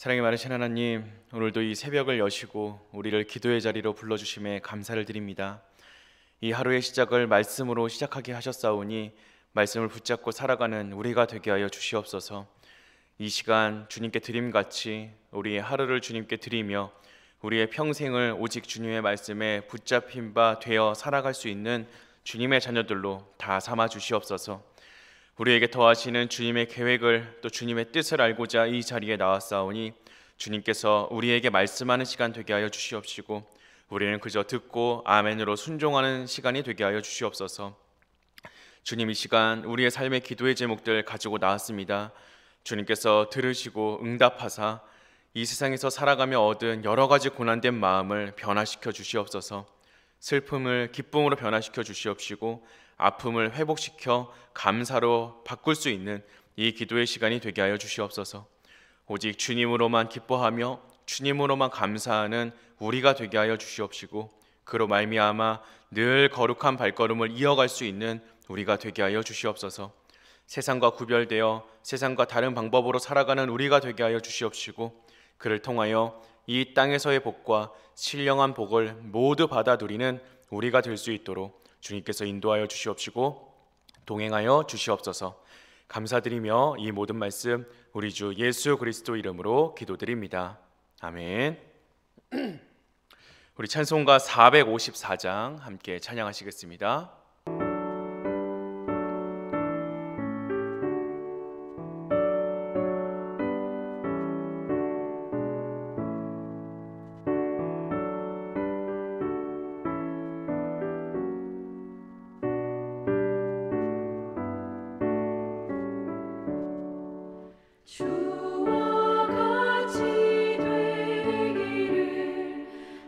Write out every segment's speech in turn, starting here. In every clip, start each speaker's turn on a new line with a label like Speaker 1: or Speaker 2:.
Speaker 1: 사랑이 많으신 하나님, 오늘도 이 새벽을 여시고 우리를 기도의 자리로 불러주심에 감사를 드립니다. 이 하루의 시작을 말씀으로 시작하게 하셨사오니 말씀을 붙잡고 살아가는 우리가 되게 하여 주시옵소서. 이 시간 주님께 드림같이 우리의 하루를 주님께 드리며 우리의 평생을 오직 주님의 말씀에 붙잡힌 바 되어 살아갈 수 있는 주님의 자녀들로 다 삼아 주시옵소서. 우리에게 더하시는 주님의 계획을 또 주님의 뜻을 알고자 이 자리에 나왔사오니 주님께서 우리에게 말씀하는 시간 되게 하여 주시옵시고 우리는 그저 듣고 아멘으로 순종하는 시간이 되게 하여 주시옵소서. 주님, 이 시간 우리의 삶의 기도의 제목들 가지고 나왔습니다. 주님께서 들으시고 응답하사 이 세상에서 살아가며 얻은 여러 가지 고난된 마음을 변화시켜 주시옵소서. 슬픔을 기쁨으로 변화시켜 주시옵시고 아픔을 회복시켜 감사로 바꿀 수 있는 이 기도의 시간이 되게 하여 주시옵소서. 오직 주님으로만 기뻐하며 주님으로만 감사하는 우리가 되게 하여 주시옵시고 그로 말미암아 늘 거룩한 발걸음을 이어갈 수 있는 우리가 되게 하여 주시옵소서. 세상과 구별되어 세상과 다른 방법으로 살아가는 우리가 되게 하여 주시옵시고 그를 통하여 이 땅에서의 복과 신령한 복을 모두 받아 누리는 우리가 될 수 있도록 주님께서 인도하여 주시옵시고 동행하여 주시옵소서. 감사드리며 이 모든 말씀 우리 주 예수 그리스도 이름으로 기도드립니다. 아멘. 우리 찬송가 454장 함께 찬양하시겠습니다.
Speaker 2: 주와 같이 되기를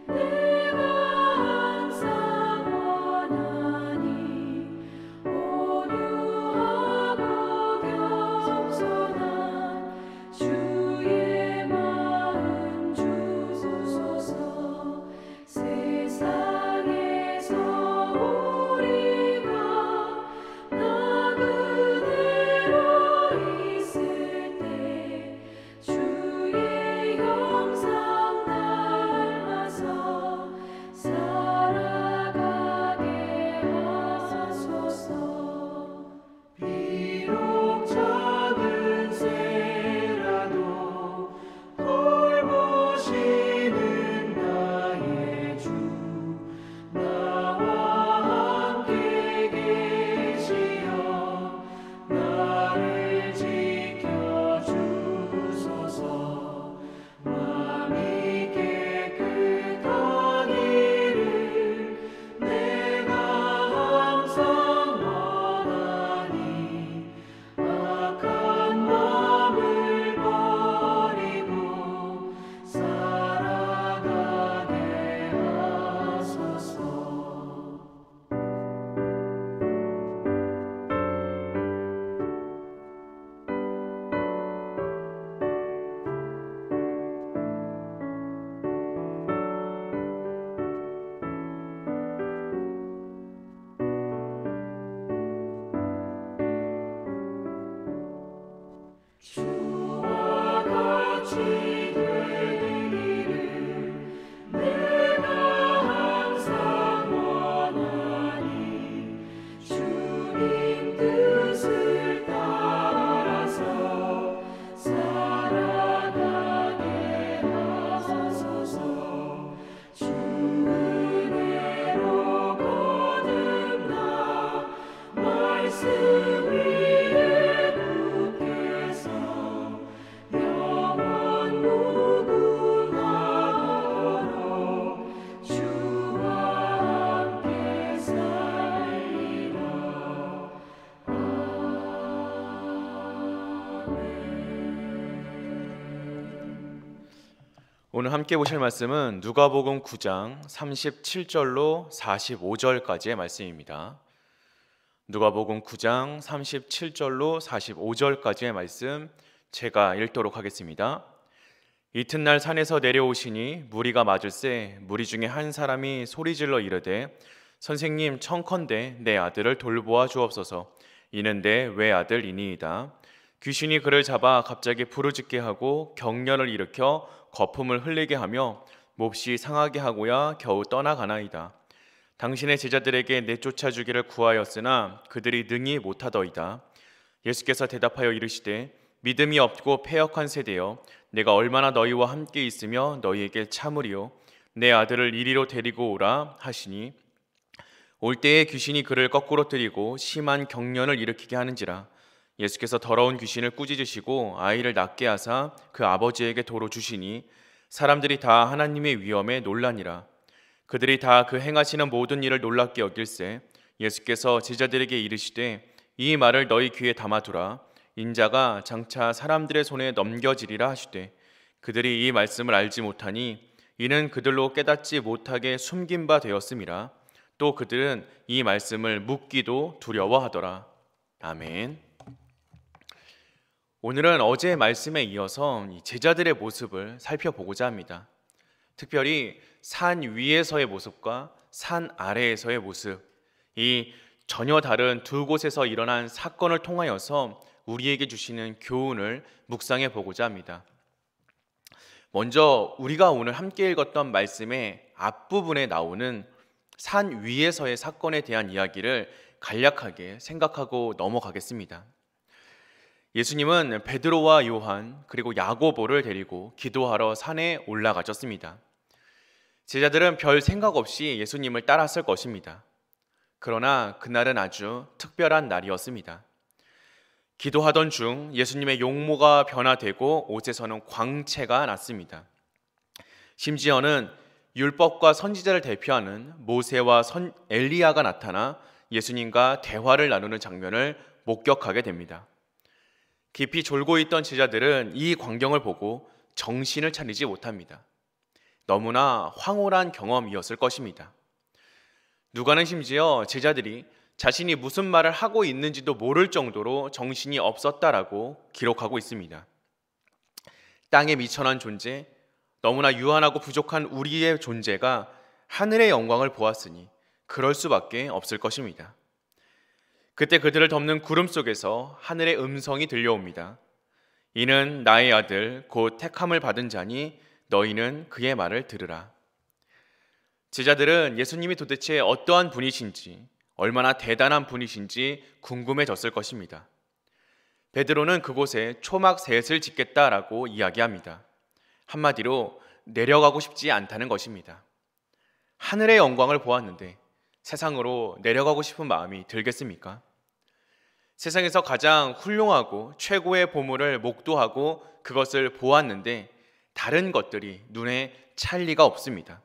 Speaker 2: 내가 항상 원하니 온유하고 겸손한 주의 마음 주소서. 세상에서 우리가 나 그대로 있을 때 주의 형상 닮아서 살아가게 하소서. 비록 작은 새라도 돌보시는 나의 주 나와 함께 계시어 나를 지켜주소서. 마음이 깨끗한 일을 내가 항상 원하니 악한 마음을 버리고 살아가게 하소서. 주와 같이 되기를 내가 항상 원하니 주님 뜻을 따라서 살아가게 하소서. 주 은혜로 거듭나 말씀 위에 굳게서 영원 무궁하도록 주와 함께 살리라.
Speaker 1: 오늘 함께 보실 말씀은 누가복음 9장 37절로 45절까지의 말씀입니다. 누가복음 9장 37절로 45절까지의 말씀 제가 읽도록 하겠습니다. 이튿날 산에서 내려오시니 무리가 맞을새 무리 중에 한 사람이 소리질러 이르되 선생님 청컨대 내 아들을 돌보아 주옵소서. 이는 내 외아들이니이다. 귀신이 그를 잡아 갑자기 부르짖게 하고 경련을 일으켜 거품을 흘리게 하며 몹시 상하게 하고야 겨우 떠나가나이다. 당신의 제자들에게 내쫓아 주기를 구하였으나 그들이 능히 못하더이다. 예수께서 대답하여 이르시되 믿음이 없고 패역한 세대여, 내가 얼마나 너희와 함께 있으며 너희에게 참으리요. 내 아들을 이리로 데리고 오라 하시니 올 때에 귀신이 그를 거꾸로 들이고 심한 경련을 일으키게 하는지라. 예수께서 더러운 귀신을 꾸짖으시고 아이를 낫게 하사 그 아버지에게 도로 주시니 사람들이 다 하나님의 위엄에 놀라니라. 그들이 다 그 행하시는 모든 일을 놀랍게 여길세 예수께서 제자들에게 이르시되 이 말을 너희 귀에 담아두라. 인자가 장차 사람들의 손에 넘겨지리라 하시되 그들이 이 말씀을 알지 못하니 이는 그들로 깨닫지 못하게 숨긴 바 되었음이라. 또 그들은 이 말씀을 묻기도 두려워하더라. 아멘. 오늘은 어제의 말씀에 이어서 제자들의 모습을 살펴보고자 합니다. 특별히 산 위에서의 모습과 산 아래에서의 모습, 이 전혀 다른 두 곳에서 일어난 사건을 통하여서 우리에게 주시는 교훈을 묵상해 보고자 합니다. 먼저 우리가 오늘 함께 읽었던 말씀의 앞부분에 나오는 산 위에서의 사건에 대한 이야기를 간략하게 생각하고 넘어가겠습니다. 예수님은 베드로와 요한 그리고 야고보를 데리고 기도하러 산에 올라가셨습니다. 제자들은 별 생각 없이 예수님을 따랐을 것입니다. 그러나 그날은 아주 특별한 날이었습니다. 기도하던 중 예수님의 용모가 변화되고 옷에서는 광채가 났습니다. 심지어는 율법과 선지자를 대표하는 모세와 엘리야가 나타나 예수님과 대화를 나누는 장면을 목격하게 됩니다. 깊이 졸고 있던 제자들은 이 광경을 보고 정신을 차리지 못합니다. 너무나 황홀한 경험이었을 것입니다. 누가는 심지어 제자들이 자신이 무슨 말을 하고 있는지도 모를 정도로 정신이 없었다라고 기록하고 있습니다. 땅에 미천한 존재, 너무나 유한하고 부족한 우리의 존재가 하늘의 영광을 보았으니 그럴 수밖에 없을 것입니다. 그때 그들을 덮는 구름 속에서 하늘의 음성이 들려옵니다. 이는 나의 아들 곧 택함을 받은 자니 너희는 그의 말을 들으라. 제자들은 예수님이 도대체 어떠한 분이신지, 얼마나 대단한 분이신지 궁금해졌을 것입니다. 베드로는 그곳에 초막 셋을 짓겠다라고 이야기합니다. 한마디로 내려가고 싶지 않다는 것입니다. 하늘의 영광을 보았는데 세상으로 내려가고 싶은 마음이 들겠습니까? 세상에서 가장 훌륭하고 최고의 보물을 목도하고 그것을 보았는데 다른 것들이 눈에 찰 리가 없습니다.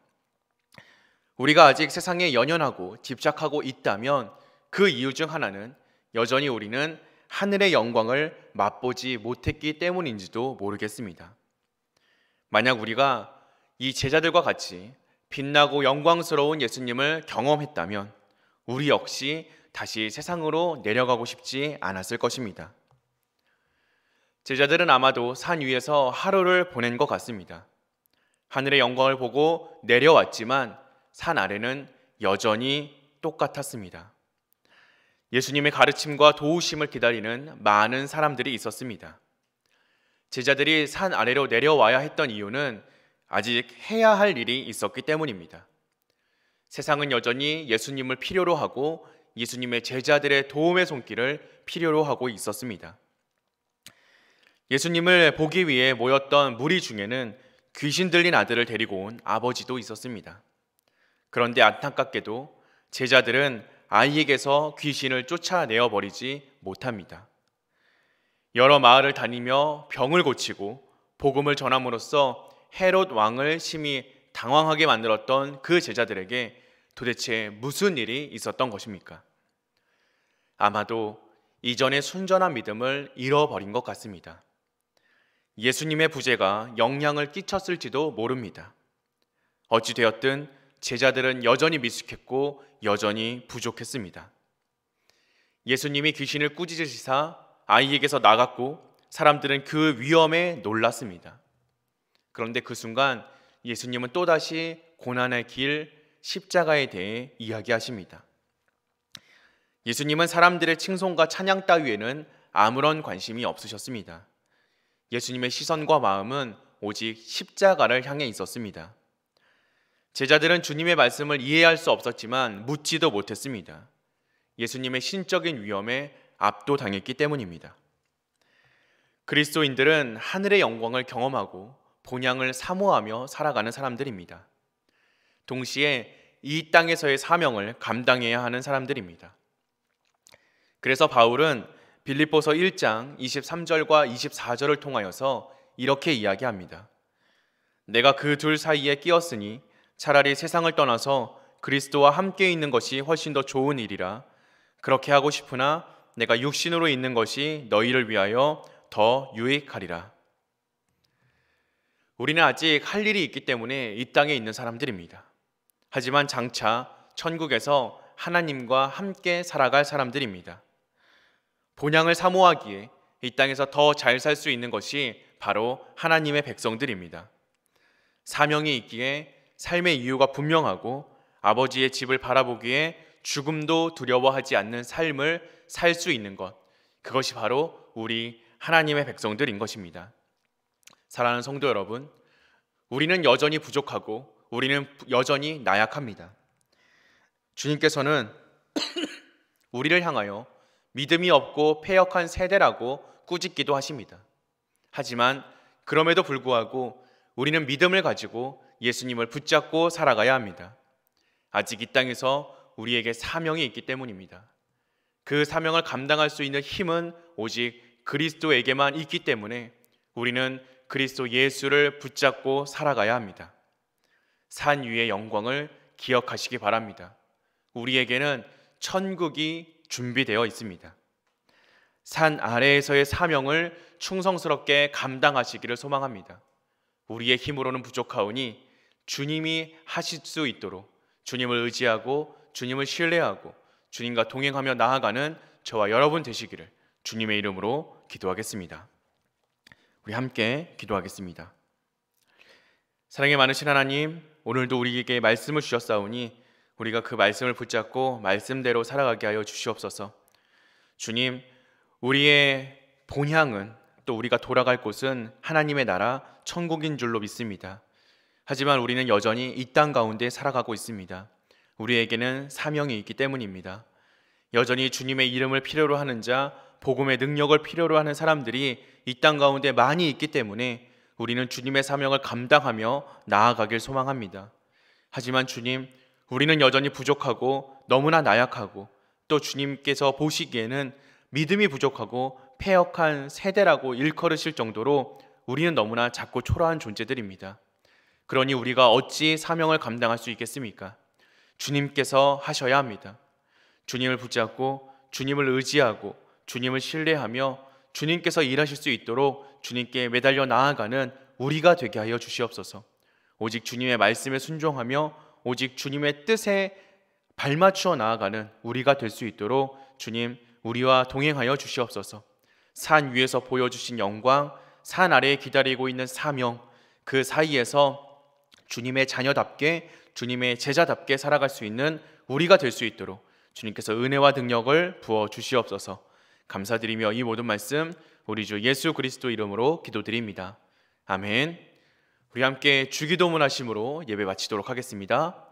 Speaker 1: 우리가 아직 세상에 연연하고 집착하고 있다면 그 이유 중 하나는 여전히 우리는 하늘의 영광을 맛보지 못했기 때문인지도 모르겠습니다. 만약 우리가 이 제자들과 같이 빛나고 영광스러운 예수님을 경험했다면 우리 역시 다시 세상으로 내려가고 싶지 않았을 것입니다. 제자들은 아마도 산 위에서 하루를 보낸 것 같습니다. 하늘의 영광을 보고 내려왔지만 산 아래는 여전히 똑같았습니다. 예수님의 가르침과 도우심을 기다리는 많은 사람들이 있었습니다. 제자들이 산 아래로 내려와야 했던 이유는 아직 해야 할 일이 있었기 때문입니다. 세상은 여전히 예수님을 필요로 하고 예수님의 제자들의 도움의 손길을 필요로 하고 있었습니다. 예수님을 보기 위해 모였던 무리 중에는 귀신 들린 아들을 데리고 온 아버지도 있었습니다. 그런데 안타깝게도 제자들은 아이에게서 귀신을 쫓아내어 버리지 못합니다. 여러 마을을 다니며 병을 고치고 복음을 전함으로써 헤롯 왕을 심히 당황하게 만들었던 그 제자들에게 도대체 무슨 일이 있었던 것입니까? 아마도 이전의 순전한 믿음을 잃어버린 것 같습니다. 예수님의 부재가 영향을 끼쳤을지도 모릅니다. 어찌되었든 제자들은 여전히 미숙했고 여전히 부족했습니다. 예수님이 귀신을 꾸짖으시사 아이에게서 나갔고 사람들은 그 위험에 놀랐습니다. 그런데 그 순간 예수님은 또다시 고난의 길 십자가에 대해 이야기하십니다. 예수님은 사람들의 칭송과 찬양 따위에는 아무런 관심이 없으셨습니다. 예수님의 시선과 마음은 오직 십자가를 향해 있었습니다. 제자들은 주님의 말씀을 이해할 수 없었지만 묻지도 못했습니다. 예수님의 신적인 위엄에 압도당했기 때문입니다. 그리스도인들은 하늘의 영광을 경험하고 본향을 사모하며 살아가는 사람들입니다. 동시에 이 땅에서의 사명을 감당해야 하는 사람들입니다. 그래서 바울은 빌립보서 1장 23절과 24절을 통하여서 이렇게 이야기합니다. 내가 그 둘 사이에 끼었으니 차라리 세상을 떠나서 그리스도와 함께 있는 것이 훨씬 더 좋은 일이라. 그렇게 하고 싶으나 내가 육신으로 있는 것이 너희를 위하여 더 유익하리라. 우리는 아직 할 일이 있기 때문에 이 땅에 있는 사람들입니다. 하지만 장차 천국에서 하나님과 함께 살아갈 사람들입니다. 본향을 사모하기에 이 땅에서 더 잘 살 수 있는 것이 바로 하나님의 백성들입니다. 사명이 있기에 삶의 이유가 분명하고 아버지의 집을 바라보기에 죽음도 두려워하지 않는 삶을 살 수 있는 것, 그것이 바로 우리 하나님의 백성들인 것입니다. 사랑하는 성도 여러분, 우리는 여전히 부족하고 우리는 여전히 나약합니다. 주님께서는 우리를 향하여 믿음이 없고 패역한 세대라고 꾸짖기도 하십니다. 하지만 그럼에도 불구하고 우리는 믿음을 가지고 예수님을 붙잡고 살아가야 합니다. 아직 이 땅에서 우리에게 사명이 있기 때문입니다. 그 사명을 감당할 수 있는 힘은 오직 그리스도에게만 있기 때문에 우리는 그리스도 예수를 붙잡고 살아가야 합니다. 산 위의 영광을 기억하시기 바랍니다. 우리에게는 천국이 준비되어 있습니다. 산 아래에서의 사명을 충성스럽게 감당하시기를 소망합니다. 우리의 힘으로는 부족하오니 주님이 하실 수 있도록 주님을 의지하고 주님을 신뢰하고 주님과 동행하며 나아가는 저와 여러분 되시기를 주님의 이름으로 기도하겠습니다. 우리 함께 기도하겠습니다. 사랑이 많으신 하나님, 오늘도 우리에게 말씀을 주셨사오니 우리가 그 말씀을 붙잡고 말씀대로 살아가게 하여 주시옵소서. 주님, 우리의 본향은 또 우리가 돌아갈 곳은 하나님의 나라 천국인 줄로 믿습니다. 하지만 우리는 여전히 이 땅 가운데 살아가고 있습니다. 우리에게는 사명이 있기 때문입니다. 여전히 주님의 이름을 필요로 하는 자, 복음의 능력을 필요로 하는 사람들이 이 땅 가운데 많이 있기 때문에 우리는 주님의 사명을 감당하며 나아가길 소망합니다. 하지만 주님, 우리는 여전히 부족하고 너무나 나약하고 또 주님께서 보시기에는 믿음이 부족하고 패역한 세대라고 일컬으실 정도로 우리는 너무나 작고 초라한 존재들입니다. 그러니 우리가 어찌 사명을 감당할 수 있겠습니까? 주님께서 하셔야 합니다. 주님을 붙잡고 주님을 의지하고 주님을 신뢰하며 주님께서 일하실 수 있도록 주님께 매달려 나아가는 우리가 되게 하여 주시옵소서. 오직 주님의 말씀에 순종하며 오직 주님의 뜻에 발맞추어 나아가는 우리가 될 수 있도록 주님, 우리와 동행하여 주시옵소서. 산 위에서 보여주신 영광, 산 아래에 기다리고 있는 사명, 그 사이에서 주님의 자녀답게 주님의 제자답게 살아갈 수 있는 우리가 될 수 있도록 주님께서 은혜와 능력을 부어 주시옵소서. 감사드리며 이 모든 말씀 우리 주 예수 그리스도 이름으로 기도드립니다. 아멘. 우리 함께 주기도문 하심으로 예배 마치도록 하겠습니다.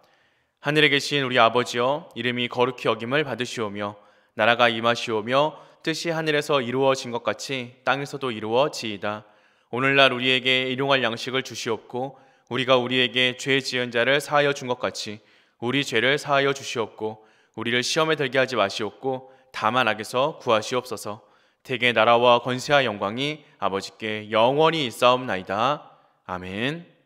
Speaker 1: 하늘에 계신 우리 아버지여, 이름이 거룩히 여김을 받으시오며 나라가 임하시오며 뜻이 하늘에서 이루어진 것 같이 땅에서도 이루어지이다. 오늘날 우리에게 일용할 양식을 주시옵고 우리가 우리에게 죄 지은 자를 사하여 준 것 같이 우리 죄를 사하여 주시옵고 우리를 시험에 들게 하지 마시옵고 다만 악에서 구하시옵소서. 대개 나라와 권세와 영광이 아버지께 영원히 있사옵나이다. 아멘.